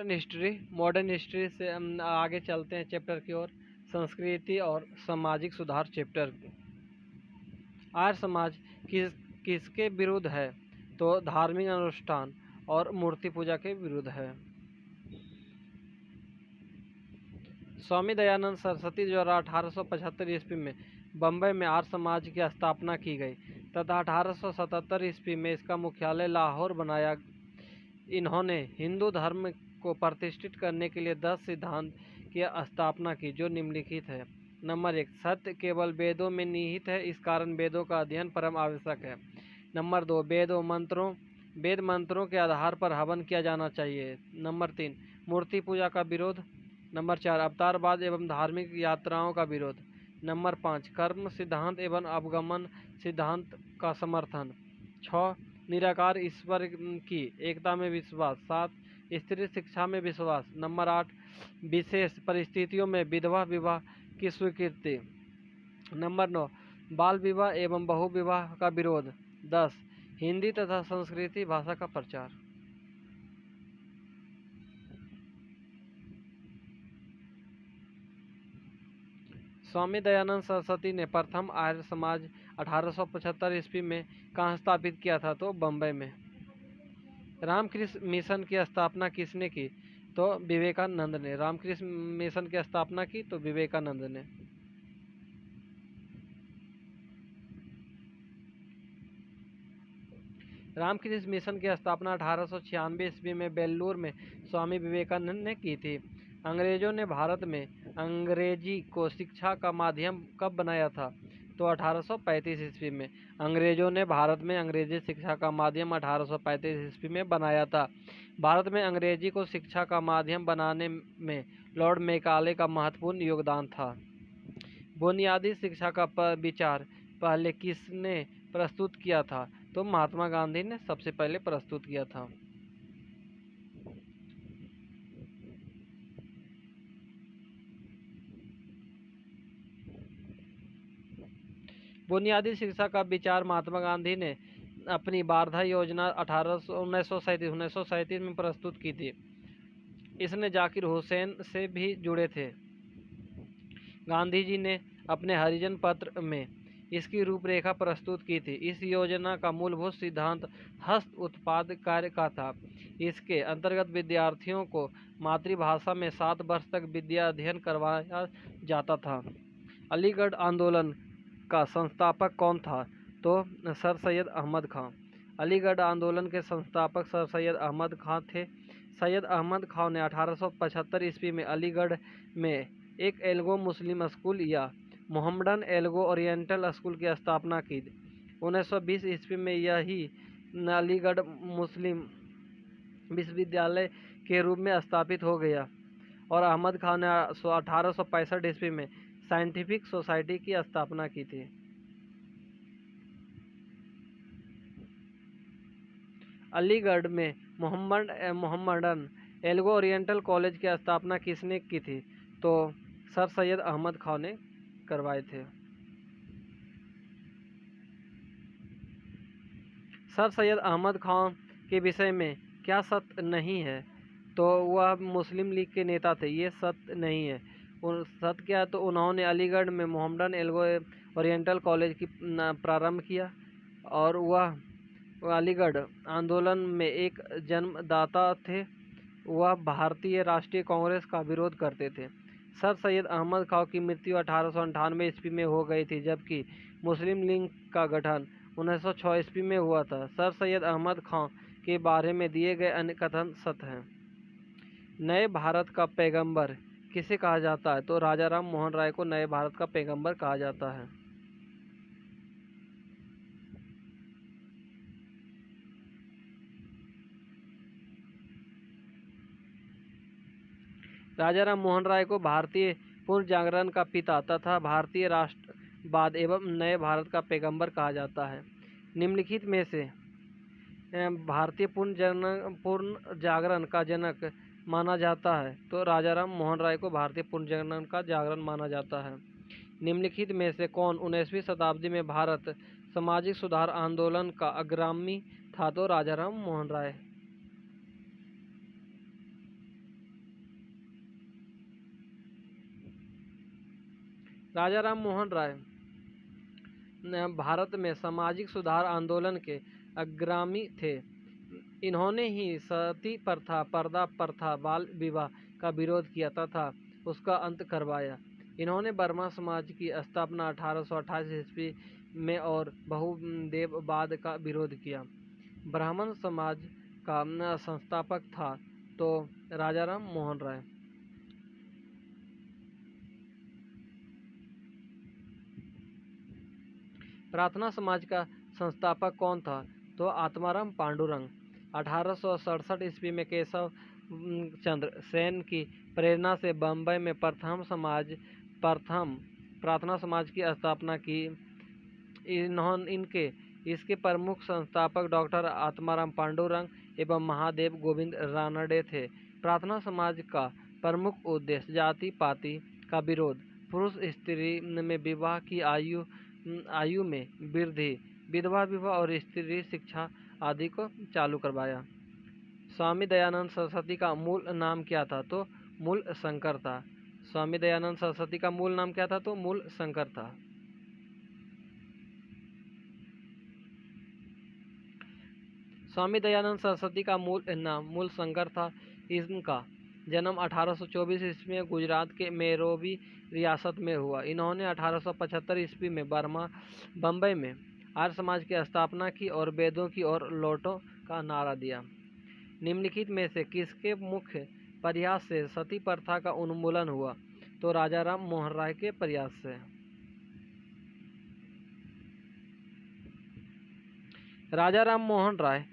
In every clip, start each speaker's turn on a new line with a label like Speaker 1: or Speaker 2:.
Speaker 1: Modern history से हम आगे चलते हैं चैप्टर की ओर। संस्कृति और सामाजिक सुधार चैप्टर। आर्य समाज किसके विरुद्ध है? तो धार्मिक अनुष्ठान और मूर्ति पूजा के विरुद्ध है। स्वामी दयानंद सरस्वती द्वारा 1875 ईस्वी में बम्बई में आर्य समाज की स्थापना की गई तथा 1877 ईस्वी में इसका मुख्यालय लाहौर बनाया। इन्होंने हिंदू धर्म को प्रतिष्ठित करने के लिए 10 सिद्धांत की स्थापना की जो निम्नलिखित है। नंबर 1, सत्य केवल वेदों में निहित है, इस कारण वेदों का अध्ययन परम आवश्यक है। नंबर 2, वेद मंत्रों के आधार पर हवन किया जाना चाहिए। नंबर 3, मूर्ति पूजा का विरोध। नंबर 4, अवतारवाद एवं धार्मिक यात्राओं का विरोध। नंबर 5, कर्म सिद्धांत एवं अवगमन सिद्धांत का समर्थन। 6, निराकार ईश्वर की एकता में विश्वास। 7, स्त्री शिक्षा में विश्वास। नंबर 8, विशेष परिस्थितियों में विधवा विवाह की स्वीकृति। नंबर 9, बाल विवाह एवं बहु विवाह का विरोध। 10, हिंदी तथा संस्कृत भाषा का प्रचार। स्वामी दयानंद सरस्वती ने प्रथम आर्य समाज 1875 ईस्वी में कहाँ स्थापित किया था? तो बम्बई में। रामकृष्ण मिशन की स्थापना किसने की? तो विवेकानंद ने। रामकृष्ण मिशन की स्थापना की तो विवेकानंद ने। रामकृष्ण मिशन की स्थापना 1896 ईस्वी में बेल्लूर में स्वामी विवेकानंद ने की थी। अंग्रेजों ने भारत में अंग्रेजी को शिक्षा का माध्यम कब बनाया था? तो 1835 ईस्वी में। अंग्रेजों ने भारत में अंग्रेजी शिक्षा का माध्यम 1835 ईस्वी में बनाया था। भारत में अंग्रेजी को शिक्षा का माध्यम बनाने में लॉर्ड मैकाले का महत्वपूर्ण योगदान था। बुनियादी शिक्षा का विचार पहले किसने प्रस्तुत किया था? तो महात्मा गांधी ने सबसे पहले प्रस्तुत किया था। बुनियादी शिक्षा का विचार महात्मा गांधी ने अपनी वार्धा योजना 1937 में प्रस्तुत की थी। इसने जाकिर हुसैन से भी जुड़े थे। गांधी जी ने अपने हरिजन पत्र में इसकी रूपरेखा प्रस्तुत की थी। इस योजना का मूलभूत सिद्धांत हस्त उत्पाद कार्य का था। इसके अंतर्गत विद्यार्थियों को मातृभाषा में 7 वर्ष तक विद्या अध्ययन करवाया जाता था। अलीगढ़ आंदोलन का संस्थापक कौन था? तो सर सैयद अहमद खां। अलीगढ़ आंदोलन के संस्थापक सर सैयद अहमद खां थे। सैयद अहमद खां ने 1875 ईस्वी में अलीगढ़ में एक एल्गो मुस्लिम स्कूल या मोहम्मडन एल्गो ओरिएंटल स्कूल की स्थापना की। 1920 ईस्वी में यही अलीगढ़ मुस्लिम विश्वविद्यालय के रूप में स्थापित हो गया और अहमद खान ने 1865 ईस्वी में साइंटिफिक सोसाइटी की स्थापना की थी। अलीगढ़ में मोहम्मडन एल्गो ओरिएंटल कॉलेज की स्थापना किसने की थी? तो सर सैयद अहमद खान ने करवाए थे। सर सैयद अहमद खान के विषय में क्या सत्य नहीं है? तो वह मुस्लिम लीग के नेता थे, ये सत्य नहीं है। सत्य क्या है? तो उन्होंने अलीगढ़ में मोहम्मडन एल्गो ओरिएंटल कॉलेज की प्रारंभ किया और वह अलीगढ़ आंदोलन में एक जन्मदाता थे। वह भारतीय राष्ट्रीय कांग्रेस का विरोध करते थे। सर सैयद अहमद खान की मृत्यु 1898 ईस्वी में हो गई थी, जबकि मुस्लिम लीग का गठन 1906 ईस्वी में हुआ था। सर सैयद अहमद खान के बारे में दिए गए अन्य कथन सत्य हैं। नए भारत का पैगंबर किसे कहा जाता है? तो राजा राम मोहन राय को नए भारत का पैगंबर कहा जाता है। राजा राम मोहन राय को भारतीय पुनर्जागरण का पिता तथा भारतीय राष्ट्रवाद एवं नए भारत का पैगंबर कहा जाता है। निम्नलिखित में से भारतीय पुनर्जागरण का जनक माना जाता है? तो राजा राम मोहन राय को भारतीय पुनर्जागरण का जागरण माना जाता है। निम्नलिखित में से कौन 19वीं शताब्दी में भारत सामाजिक सुधार आंदोलन का अग्रणी था? तो राजा राम मोहन राय। राजा राम मोहन राय भारत में सामाजिक सुधार आंदोलन के अग्रणी थे। इन्होंने ही सती प्रथा, पर्दा प्रथा, बाल विवाह का विरोध किया तथा उसका अंत करवाया। इन्होंने बर्मा समाज की स्थापना 1828 ईस्वी में और बहुदेववाद का विरोध किया। ब्राह्मण समाज का संस्थापक था तो राजा राम मोहन राय। प्रार्थना समाज का संस्थापक कौन था? तो आत्माराम पांडुरंग। 1867 ईस्वी में केशव चंद्र सेन की प्रेरणा से बम्बई में प्रथम प्रार्थना समाज की स्थापना की। इसके प्रमुख संस्थापक डॉक्टर आत्माराम पांडुरंग एवं महादेव गोविंद रानडे थे। प्रार्थना समाज का प्रमुख उद्देश्य जाति पाति का विरोध, पुरुष स्त्री में विवाह की आयु में वृद्धि, विधवा विवाह और स्त्री शिक्षा आदि को चालू करवाया। स्वामी दयानंद सरस्वती का मूल नाम क्या था? तो मूल शंकर था। स्वामी दयानंद सरस्वती का मूल नाम क्या था? तो मूल शंकर था। स्वामी दयानंद सरस्वती का मूल नाम मूल शंकर था। इनका जन्म 1824 ईस्वी में गुजरात के मेरोबी रियासत में हुआ। इन्होंने 1875 ईस्वी में बम्बई में आर्य समाज की स्थापना की और वेदों की ओर लौटो का नारा दिया। निम्नलिखित में से किसके मुख्य प्रयास से सती प्रथा का उन्मूलन हुआ? तो राजा राम मोहन राय के प्रयास से। राजा राम मोहन राय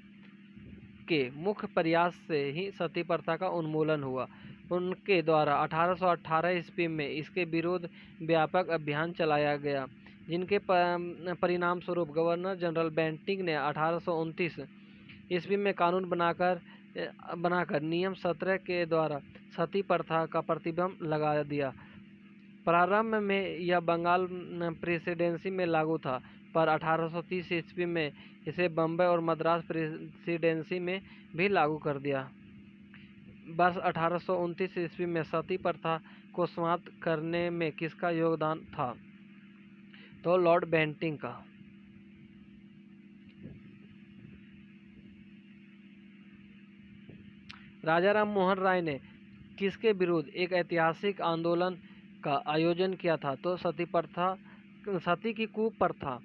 Speaker 1: के मुख्य प्रयास से ही सती प्रथा का उन्मूलन हुआ। उनके द्वारा 1818 ईस्वी में इसके विरुद्ध व्यापक अभियान चलाया गया, जिनके परिणाम स्वरूप गवर्नर जनरल बेंटिंक ने 1829 ईस्वी में कानून बनाकर नियम 17 के द्वारा सती प्रथा का प्रतिबंध लगा दिया। प्रारंभ में यह बंगाल प्रेसिडेंसी में लागू था, पर 1830 ईस्वी में इसे बम्बई और मद्रास प्रेसिडेंसी में भी लागू कर दिया। वर्ष 1829 ईस्वी में सती प्रथा को समाप्त करने में किसका योगदान था? तो लॉर्ड बेंटिंक का। राजा राम मोहन राय ने किसके विरुद्ध एक ऐतिहासिक आंदोलन का आयोजन किया था? तो सती की कुप्रथा।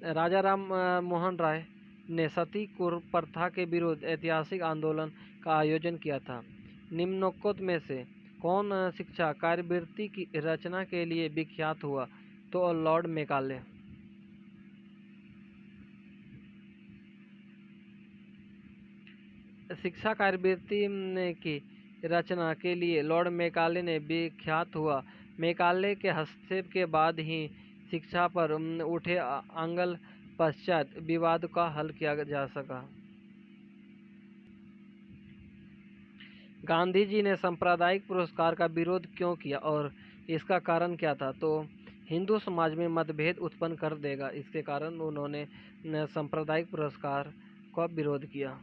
Speaker 1: राजा राम मोहन राय ने सती कुप्रथा के विरुद्ध ऐतिहासिक आंदोलन का आयोजन किया था। निम्नोक्त में से कौन शिक्षा कार्यवृत्ति की रचना के लिए विख्यात हुआ? तो लॉर्ड मेकाले। शिक्षा कार्यवृत्ति की रचना के लिए लॉर्ड मेकाले ने विख्यात हुआ। मेकाले के हस्तक्षेप के बाद ही शिक्षा पर उठे आंग्ल पश्चात विवाद का हल किया जा सका। गांधी जी ने सांप्रदायिक पुरस्कार का विरोध क्यों किया और इसका कारण क्या था? तो हिंदू समाज में मतभेद उत्पन्न कर देगा, इसके कारण उन्होंने सांप्रदायिक पुरस्कार का विरोध किया।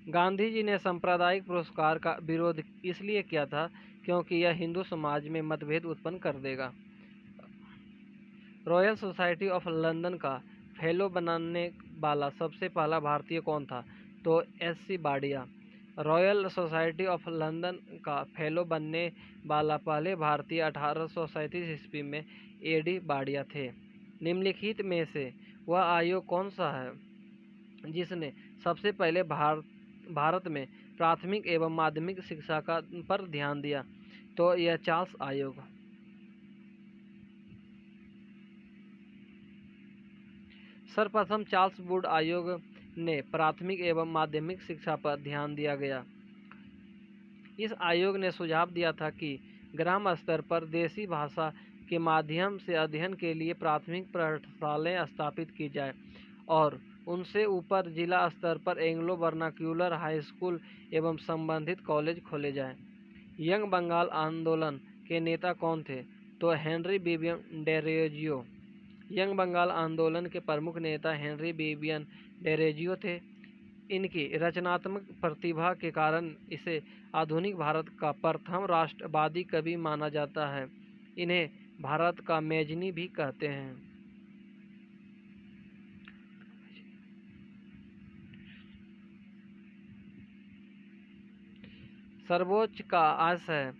Speaker 1: गांधी जी ने सांप्रदायिक पुरस्कार का विरोध इसलिए किया था क्योंकि यह हिंदू समाज में मतभेद उत्पन्न कर देगा। रॉयल सोसाइटी ऑफ लंदन का फेलो बनने वाला सबसे पहला भारतीय कौन था? तो SC. Wadia. Royal society of London का फेलो बनने वाला पहले भारतीय 1837 ईस्वी में ए.डी. बाडिया थे। निम्नलिखित में से वह आयोग कौन सा है जिसने सबसे पहले भारत में प्राथमिक एवं माध्यमिक शिक्षा पर ध्यान दिया? तो यह चार्ल्स आयोग। सर्वप्रथम चार्ल्स वुड आयोग ने प्राथमिक एवं माध्यमिक शिक्षा पर ध्यान दिया गया। इस आयोग ने सुझाव दिया था कि ग्राम स्तर पर देसी भाषा के माध्यम से अध्ययन के लिए प्राथमिक पाठशालाएं स्थापित की जाए और उनसे ऊपर जिला स्तर पर एंग्लो वर्नाक्यूलर हाई स्कूल एवं संबंधित कॉलेज खोले जाएं। यंग बंगाल आंदोलन के नेता कौन थे? तो Henry Vivian Derozio. Young Bengal आंदोलन के प्रमुख नेता हेनरी बिबियन डेरोजियो थे। इनकी रचनात्मक प्रतिभा के कारण इसे आधुनिक भारत का प्रथम राष्ट्रवादी कवि माना जाता है। इन्हें भारत का मेजनी भी कहते हैं। सर्वोच्च का अर्थ है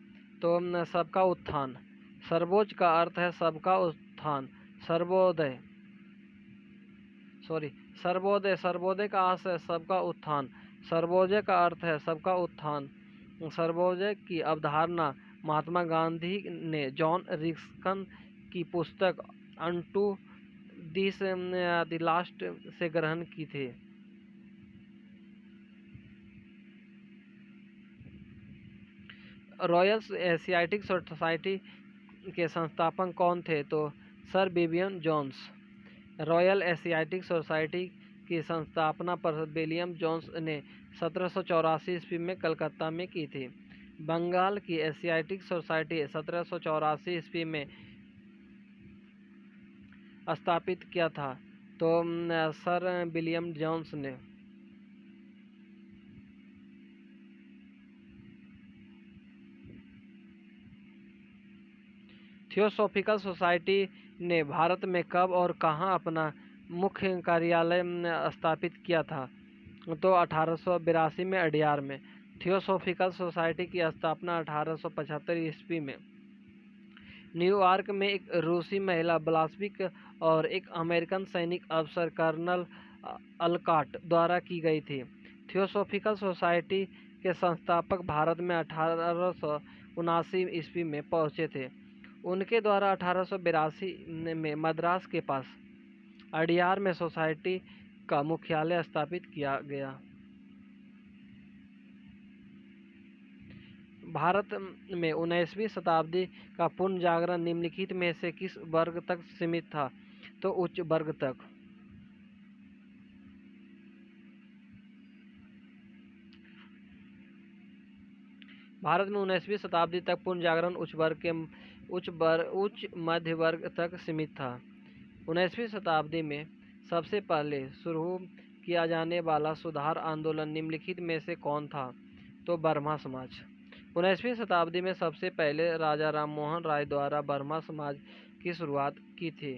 Speaker 1: तो सबका उत्थान। सर्वोच्च का अर्थ है सबका उत्थान। सर्वोदय सर्वोदय का अर्थ है सबका उत्थान। सर्वोदय का अर्थ है सबका उत्थान। सर्वोदय की अवधारणा महात्मा गांधी ने जॉन रिक्सन की पुस्तक अनटू द लास्ट से ग्रहण की थी। रॉयल एशियाटिक सोसाइटी के संस्थापक कौन थे? तो sir William Jones. Royal Asiatic Society की स्थापना पर विलियम जोन्स ने 1784 ईस्वी में कलकत्ता में की थी। बंगाल की एशियाटिक सोसाइटी 1784 ईस्वी में स्थापित किया था तो सर विलियम जोन्स ने। थियोसॉफिकल सोसाइटी ने भारत में कब और कहाँ अपना मुख्य कार्यालय स्थापित किया था? तो 1882 में अडयार में। थियोसॉफिकल सोसाइटी की स्थापना 1875 ईस्वी में न्यूयॉर्क में एक रूसी महिला ब्लास्विक और एक अमेरिकन सैनिक अफसर कर्नल अलकॉट द्वारा की गई थी। थियोसॉफिकल सोसाइटी के संस्थापक भारत में 1879 ईस्वी में पहुँचे थे। उनके द्वारा 1882 में मद्रास के पास अडयार में सोसाइटी का मुख्यालय स्थापित किया गया। भारत में 19वीं शताब्दी का पुनर्जागरण निम्नलिखित में से किस वर्ग तक सीमित था? तो उच्च वर्ग तक। भारत में 19वीं शताब्दी तक पुनर्जागरण उच्च मध्य वर्ग तक सीमित था। 19वीं शताब्दी में सबसे पहले शुरू किया जाने वाला सुधार आंदोलन निम्नलिखित में से कौन था? तो ब्रह्मा समाज। 19वीं शताब्दी में सबसे पहले राजा राममोहन राय द्वारा ब्रह्मा समाज की शुरुआत की थी।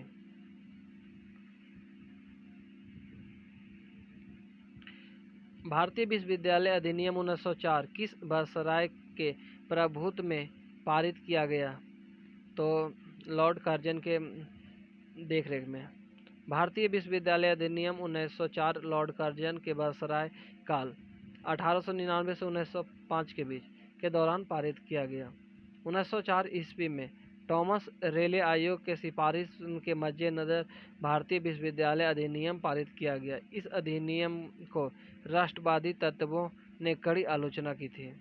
Speaker 1: भारतीय विश्वविद्यालय अधिनियम 1904 किस वायसराय के प्रभुत्व में पारित किया गया? तो लॉर्ड कर्जन के देखरेख में। भारतीय विश्वविद्यालय अधिनियम 1904 लॉर्ड कर्जन के वायसराय काल 1899 से 1905 के बीच के दौरान पारित किया गया। 1904 ईस्वी में थॉमस रेले आयोग के सिफारिश के मद्देनजर भारतीय विश्वविद्यालय अधिनियम पारित किया गया। इस अधिनियम को राष्ट्रवादी तत्वों ने कड़ी आलोचना की थी।